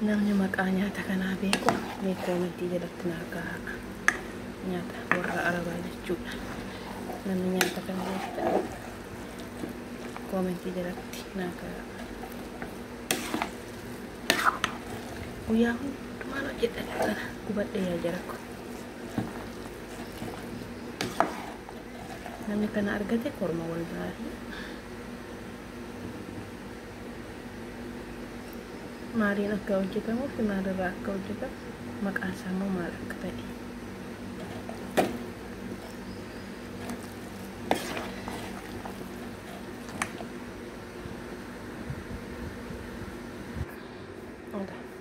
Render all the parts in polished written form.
namni maqaa nyaata kanaa beeku mee koomentii jalatti naa kaa'a. Nyaata warra Arabaa jechuudha. Namni nyaata kana beektu koomentii jalatti naa kaa'a. Guyyaa hundumaan hojjedhan kana gubadhee yaa jarakko. Namni kana argate korma walbaafi. Maaliin akka hojjetamu fi maalirraa akka hojjetamu maqaan isaa immoo maal akka ta'e.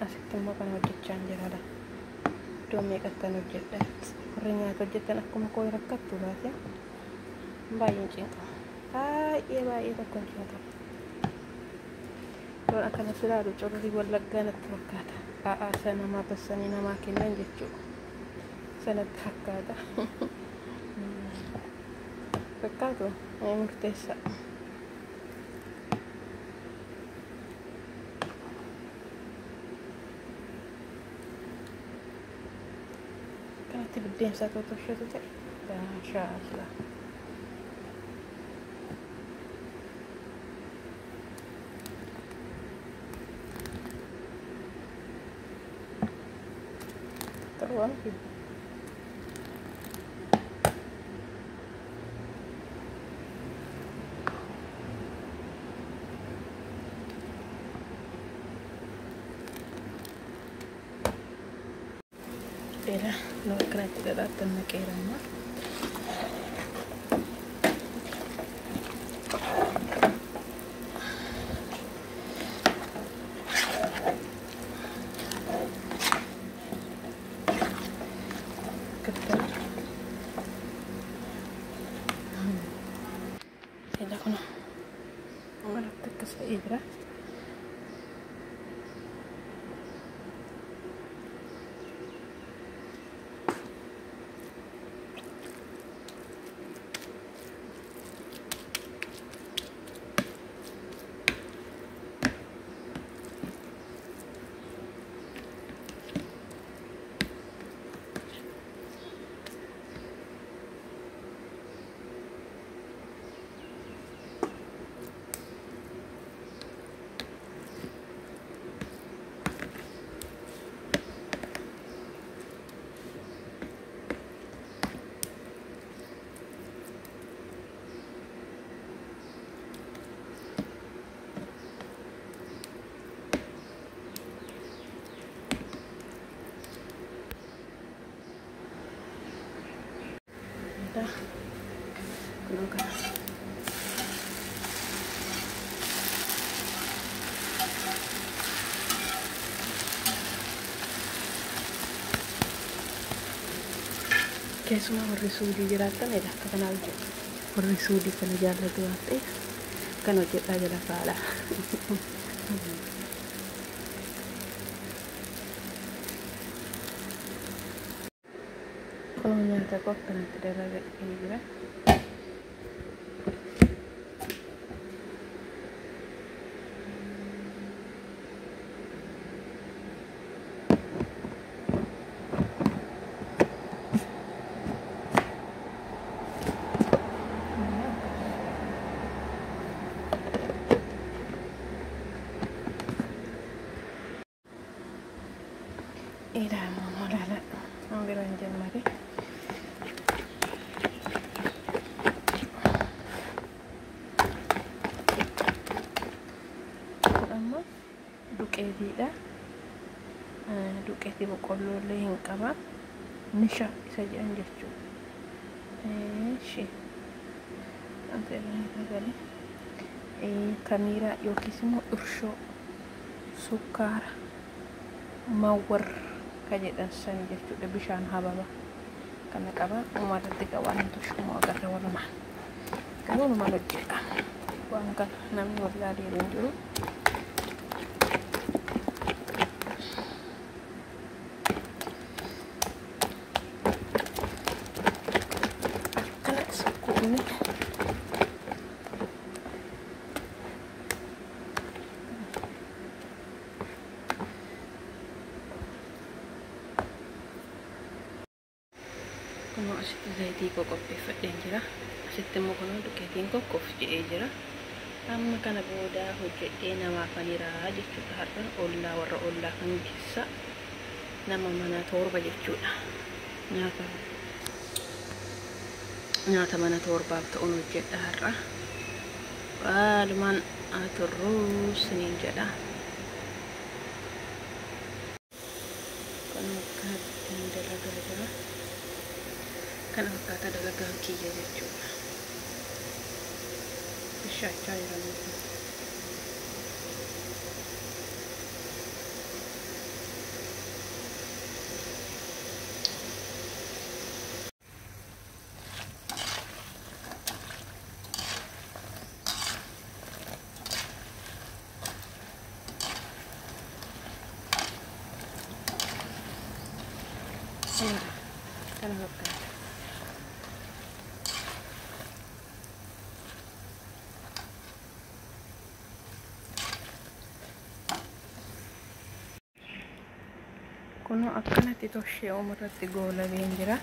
Asitti immoo kan hojjechaa jiraadha. Iddoo meeqattan hojjedha. Warri nyaata hojjetan akkuma koo rakkattu baate baay'een cinqa. Baay'ee tokko hin cinqa. Loon akkanatti ilaalu corri wallaggaa natti fakkaata. Aasaa namaa bassanii namaa kennan jechuudha. Sanatti fakkaata. Fakkaatu murteessa. Kanatti biddeensaa totoshatu ta'e. Maashaallah. Terus era no kena tidak datang ke rumah. Saya kena melihat ke saya. Gunakan keessumaa warri suudii jiraatan akka kana hojjetu. Warri suudii kana jaallatu waan ta'eef kan hojjedhaa jala faala. Kun nyaata koo akkanatti dalagaa jira. Ira mau lala ambil lanjut mari. Amma duqeetiidha. Duqeetii boqqolloo illee hin qaba. Nisha isa jedhan jechuudha. Kamiira yookiis immoo irshoo sukkaara mawwar kajedhan san jechuudha. Bishaan hababa kana qaba. Umarratti qabaan tushumoo agarra walumaan. Kan walumaan hojjedha. Waan kana namni wallaa deebiin jiru. kunoo asitti zayitii koo qopheeffadheen jira. Asitti immoo kunoo duqeetiin kokkoof jedhee jira. Amma kana booda hojjedhee namaafaniira jechuudha. Har'a ollaa warra ollaa kan keessa nama mana torba jechuudha. Nyaata mana torbaaf ta'uun hojjedha har'a. Waalumaan turruu siniin jedha. Kan fakkaata dalagaan kiyya jechuudha. Bishaachaa jiran kan fakkaata. Kunoo akkanatti toshee umarratti goolabeen jira.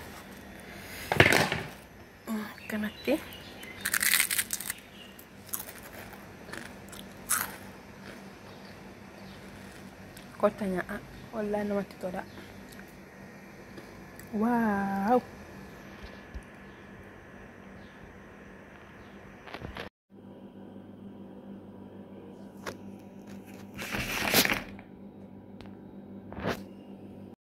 Akkanatti kotta nya'a. Wallahi namatti tola. Waaw!